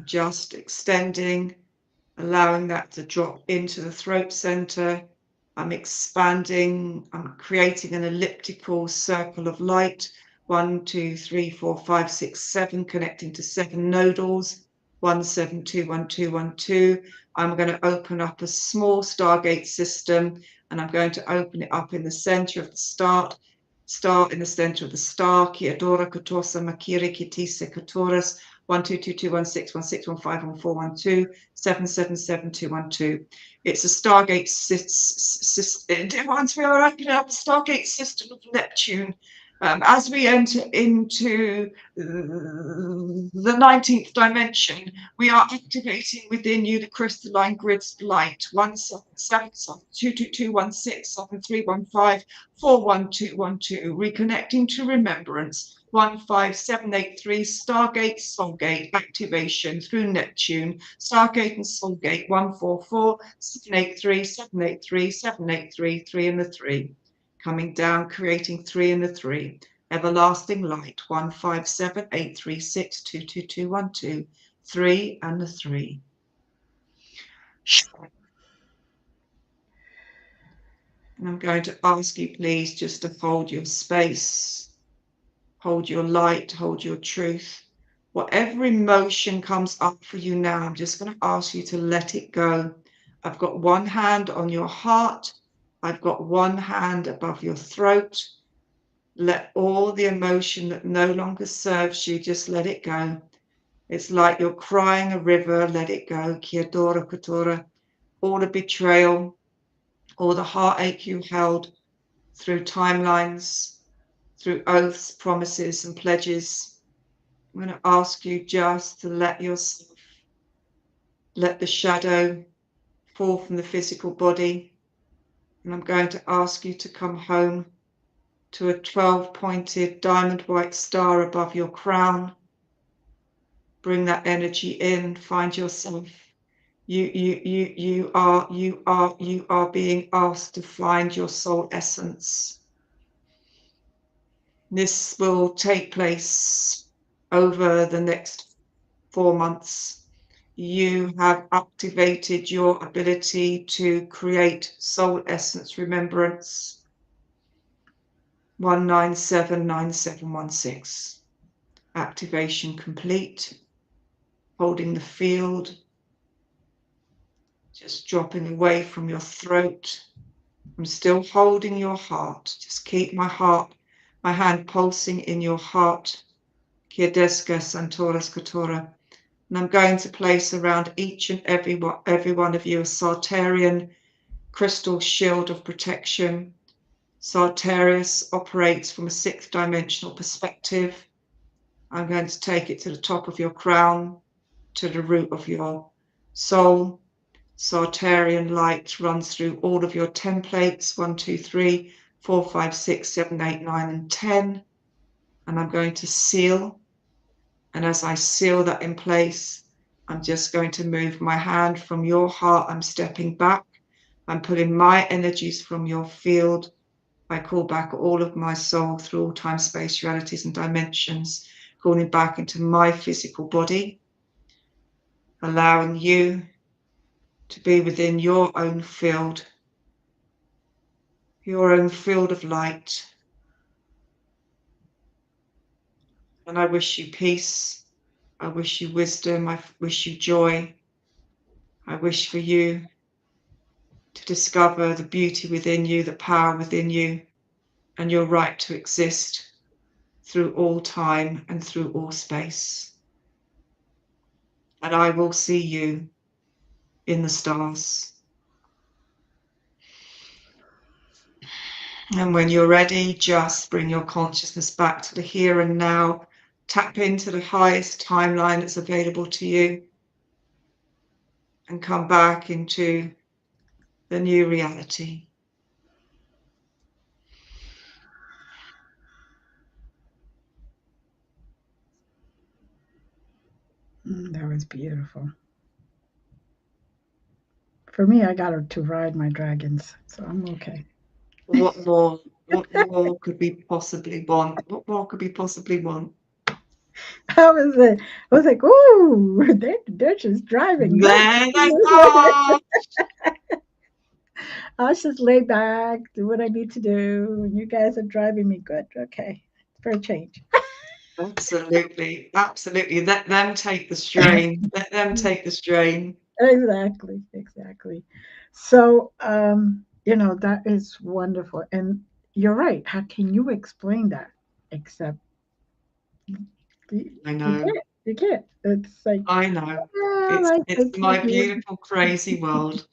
Just extending, allowing that to drop into the throat center. I'm expanding, I'm creating an elliptical circle of light. 1, 2, 3, 4, 5, 6, 7, connecting to 7 nodals. 17211212. I'm going to open up a small Stargate system, and I'm going to open it up in the center of the star in the center of the star. Kiadora Katosa Makiri Kitisa Katoras. 12221616151412 777212. It's a Stargate system. Once we are opening up the Stargate system of Neptune, as we enter into the 19th dimension, we are activating within you the crystalline grids of light. 177722167315411212, reconnecting to remembrance. 15783 Stargate Soulgate activation through Neptune. Stargate and Soulgate 144 783 783 783 3 and the 3. Coming down, creating 3 and the 3. Everlasting light 157836222212. 3 and the 3. And I'm going to ask you, please, just to hold your space, hold your light, hold your truth. Whatever emotion comes up for you now, I'm just going to ask you to let it go. I've got one hand on your heart. I've got one hand above your throat. Let all the emotion that no longer serves you, just let it go. It's like you're crying a river, let it go. Kiadora Katora. All the betrayal, all the heartache you held through timelines, through oaths, promises, and pledges. I'm going to ask you just to let yourself, let the shadow fall from the physical body. And I'm going to ask you to come home to a 12-pointed diamond white star above your crown. Bring that energy in, find yourself. You are being asked to find your soul essence. This will take place over the next 4 months. You have activated your ability to create soul essence remembrance. 1979716. Activation complete. Holding the field. Just dropping away from your throat. I'm still holding your heart. Just keep my hand pulsing in your heart. Kiedeska Santoras Katora. And I'm going to place around each and every one of you a Sartarian crystal shield of protection. Sartarius operates from a 6th dimensional perspective. I'm going to take it to the top of your crown, to the root of your soul. Sartarian light runs through all of your templates, 1, 2, 3, 4, 5, 6, 7, 8, 9, and 10. And I'm going to seal. And as I seal that in place, I'm just going to move my hand from your heart. I'm stepping back. I'm pulling my energies from your field. I call back all of my soul through all time, space, realities, and dimensions, calling back into my physical body, allowing you to be within your own field of light. And I wish you peace. I wish you wisdom. I wish you joy. I wish for you to discover the beauty within you, the power within you, and your right to exist through all time and through all space. And I will see you in the stars. And when you're ready, just bring your consciousness back to the here and now. Tap into the highest timeline that's available to you and come back into the new reality. That was beautiful. For me, I got to ride my dragons, so I'm okay. What more? What more could we possibly want? What more could we possibly want? I was like, ooh, they're just driving good. Glenda, oh, I'll just lay back, do what I need to do. And you guys are driving me good. Okay, for a change. absolutely, absolutely. Let them take the strain. Let them take the strain. Exactly, exactly. So, that is wonderful. And you're right. How can you explain that? Except you, I you know. can't. You can't. It's like, I know. well, I It's think my you. beautiful, crazy world.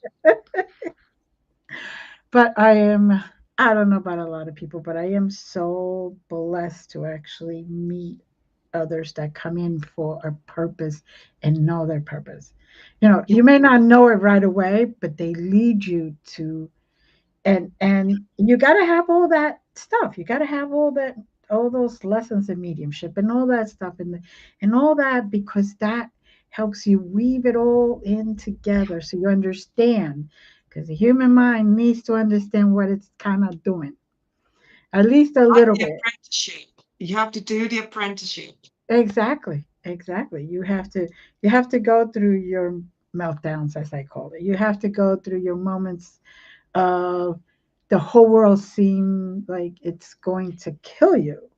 But I don't know about a lot of people, but I am so blessed to actually meet others that come in for a purpose and know their purpose. Yeah, You may not know it right away, but they lead you to, and you got to have all that stuff. You got to have all those lessons in mediumship and all that stuff and all that, because that helps you weave it all in together so you understand, because the human mind needs to understand what it's kind of doing, at least a like little the bit. apprenticeship. You have to do the apprenticeship. Exactly, exactly. You have to go through your meltdowns, as I call it. You have to go through your moments of the whole world seem like it's going to kill you,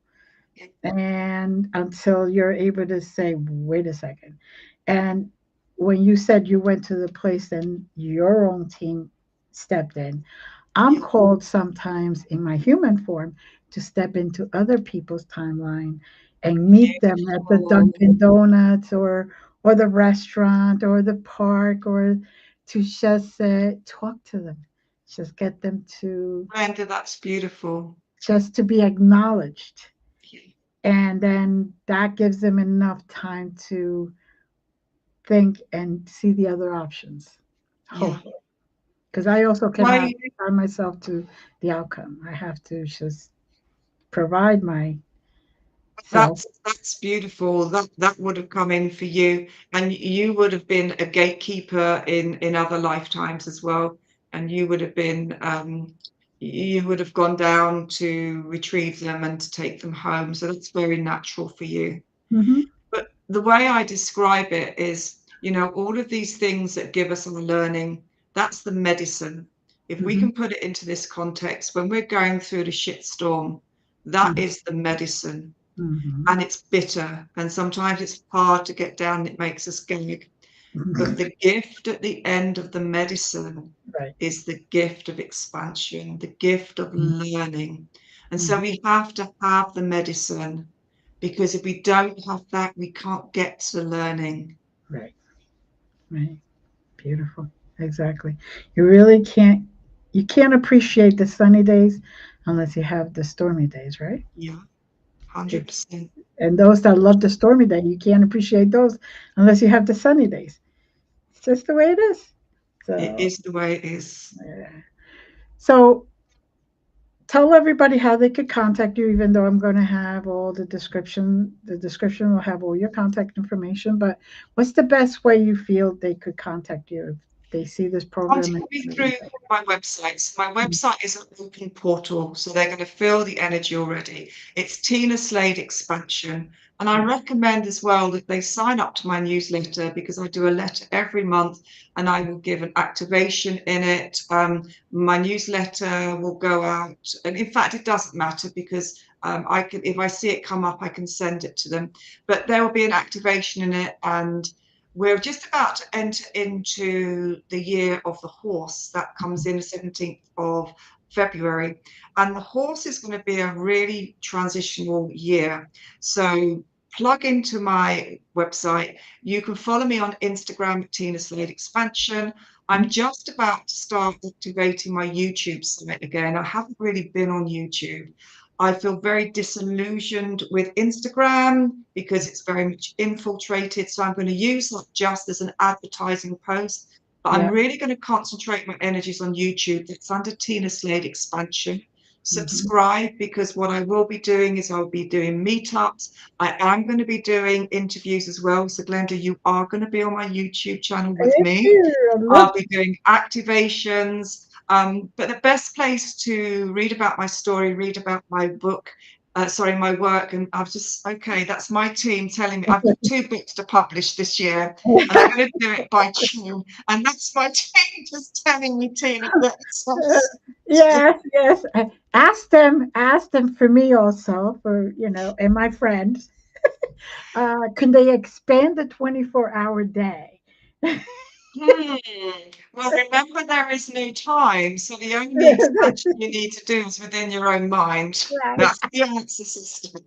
and until you're able to say, wait a second. And when you said you went to the place and your own team stepped in, I'm Yeah, called sometimes in my human form to step into other people's timeline and meet them at the beautiful. Dunkin' Donuts or the restaurant or the park, or to just talk to them, just get them to Glenda, that's beautiful. just to be acknowledged, Yeah. and then that gives them enough time to think and see the other options, Yeah. hopefully, because I also cannot Why tie myself to the outcome. I have to just provide myself. that's beautiful. That would have come in for you, and you would have been a gatekeeper in other lifetimes as well. And you would have gone down to retrieve them and to take them home. So that's very natural for you. Hmm. But the way I describe it is, all of these things that give us our learning, that's the medicine. If we Hmm. can put it into this context, when we're going through the shitstorm, that is the medicine. Hmm. And it's bitter. And sometimes it's hard to get down. It makes us gag. But the gift at the end of the medicine Right. is the gift of expansion, the gift of learning. And so Mhm. we have to have the medicine, because if we don't have that, we can't get to learning. Right. Right. Beautiful. Exactly. You really can't. You can't appreciate the sunny days unless you have the stormy days, right? Yeah, It, 100%. and those that love the stormy day, you can't appreciate those unless you have the sunny days. It's just the way it is. It So, is the way it is. yeah. So tell everybody how they could contact you, even though I'm going to have all the description. The description will have all your contact information, but what's the best way you feel they could contact you if they see this program Contact and me what you through say? my website. So my website is an open portal, so they're going to feel the energy already. It's Tina Slade Expansion. And I recommend as well that they sign up to my newsletter, because I do a letter every month and I will give an activation in it. My newsletter will go out, and in fact, it doesn't matter, because I can, if I see it come up, I can send it to them. But there will be an activation in it, and we're just about to enter into the year of the horse. That comes in the 17th of February. And the horse is going to be a really transitional year. So plug into my website. You can follow me on Instagram at Tina Slade Expansion. I'm just about to start activating my YouTube site again. I haven't really been on YouTube. I feel very disillusioned with Instagram because it's very much infiltrated. So I'm going to use that just as an advertising post. But I'm Yeah. really going to concentrate my energies on YouTube. It's under Tina Slade Expansion. Mhm. Subscribe, because what I will be doing is I'll be doing meetups. I am going to be doing interviews as well. So Glenda, you are going to be on my YouTube channel with Thank me. you. I love I'll be doing activations. But the best place to read about my story, read about my book, sorry, my work, and I was just, okay, that's my team telling me I've got 2 books to publish this year, and I'm going to do it by June, and that's my team just telling me, Tina, that's Yes, yes. Ask them for me also, for, and my friends. Can they expand the 24-hour day? Well, remember, there is no time, so the only expansion you need to do is within your own mind. Right. That's the answer system.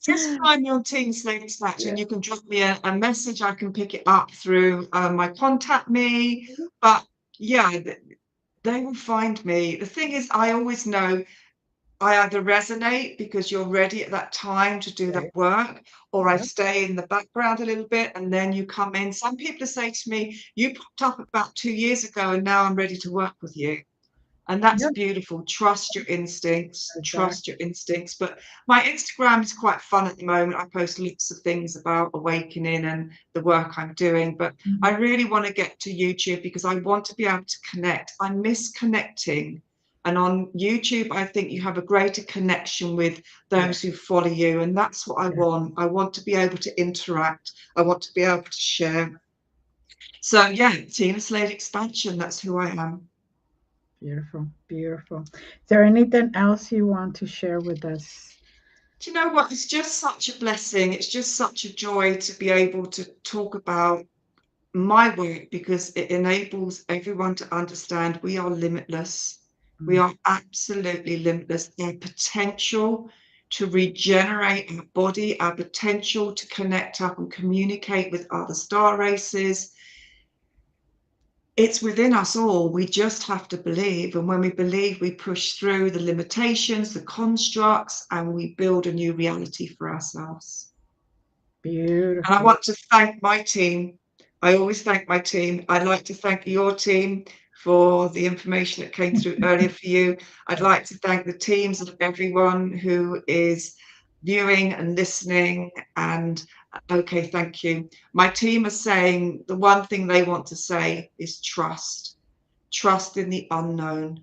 Just find your team Slade Expansion. Yeah. You can drop me a message. I can pick it up through my contact me. But yeah, they will find me. The thing is, I always know I either resonate because you're ready at that time to do that Right. work, or I Yeah. stay in the background a little bit and then you come in. Some people say to me, you popped up about 2 years ago and now I'm ready to work with you. And that's Yeah. beautiful. Trust your instincts, trust Exactly. your instincts. But my Instagram is quite fun at the moment. I post lots of things about awakening and the work I'm doing. But I Mhm. really want to get to YouTube because I want to be able to connect. I miss connecting. And on YouTube, I think you have a greater connection with Yeah. those who follow you. And that's what I Yeah. want. I want to be able to interact. I want to be able to share. So yeah, Tina Slade Expansion, that's who I am. Beautiful. Beautiful. Is there anything else you want to share with us? Do you know what? It's just such a blessing. It's just such a joy to be able to talk about my work because it enables everyone to understand we are limitless. We Mm. are absolutely limitless. Our potential to regenerate our body, our potential to connect up and communicate with other star races, it's within us all. We just have to believe. And when we believe, we push through the limitations, the constructs, and we build a new reality for ourselves. And I Beautiful. want to thank my team. I always thank my team. I'd like to thank your team for the information that came through earlier for you. I'd like to thank the teams of everyone who is viewing and listening. And okay, thank you. My team are saying the one thing they want to say is trust. Trust in the unknown,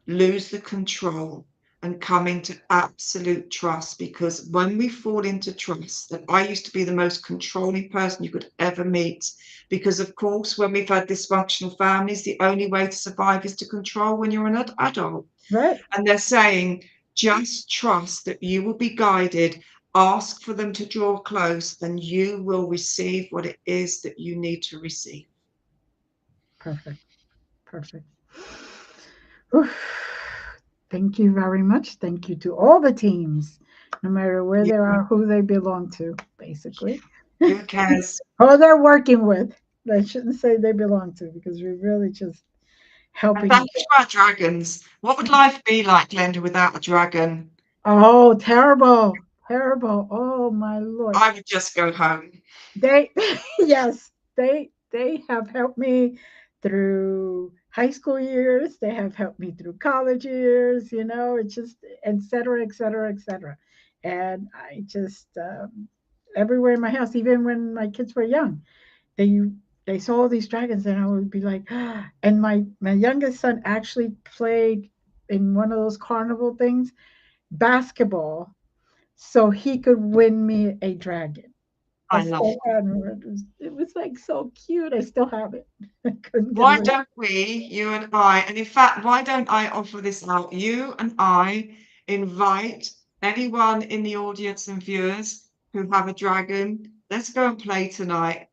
lose the control, and come into absolute trust. Because when we fall into trust, that I used to be the most controlling person you could ever meet. Because, of course, when we've had dysfunctional families, the only way to survive is to control when you're an adult. Right. And they're saying, just trust that you will be guided. Ask for them to draw close, and you will receive what it is that you need to receive. Perfect. Perfect. Oof. Thank you very much. Thank you to all the teams, no matter where they are, who they belong to, basically. Who cares? Who they're working with. I shouldn't say they belong to because we're really just And helping thank each you to our dragons. What would life be like, Glenda, without a dragon? other. Oh, terrible. Terrible. Oh, my Lord. I would just go home. They, yes, they have helped me through high school years. They have helped me through college years. It's just et cetera, et cetera, et cetera. And I just everywhere in my house, even when my kids were young, they they saw these dragons, and I would be like, and my youngest son actually played in one of those carnival things, basketball, so he could win me a dragon. I I love still it. have it. It was like so cute. I still have it. I couldn't get Why away. don't we, you and I, and in fact, why don't I offer this out? You and I invite anyone in the audience and viewers who have a dragon. Let's go and play tonight.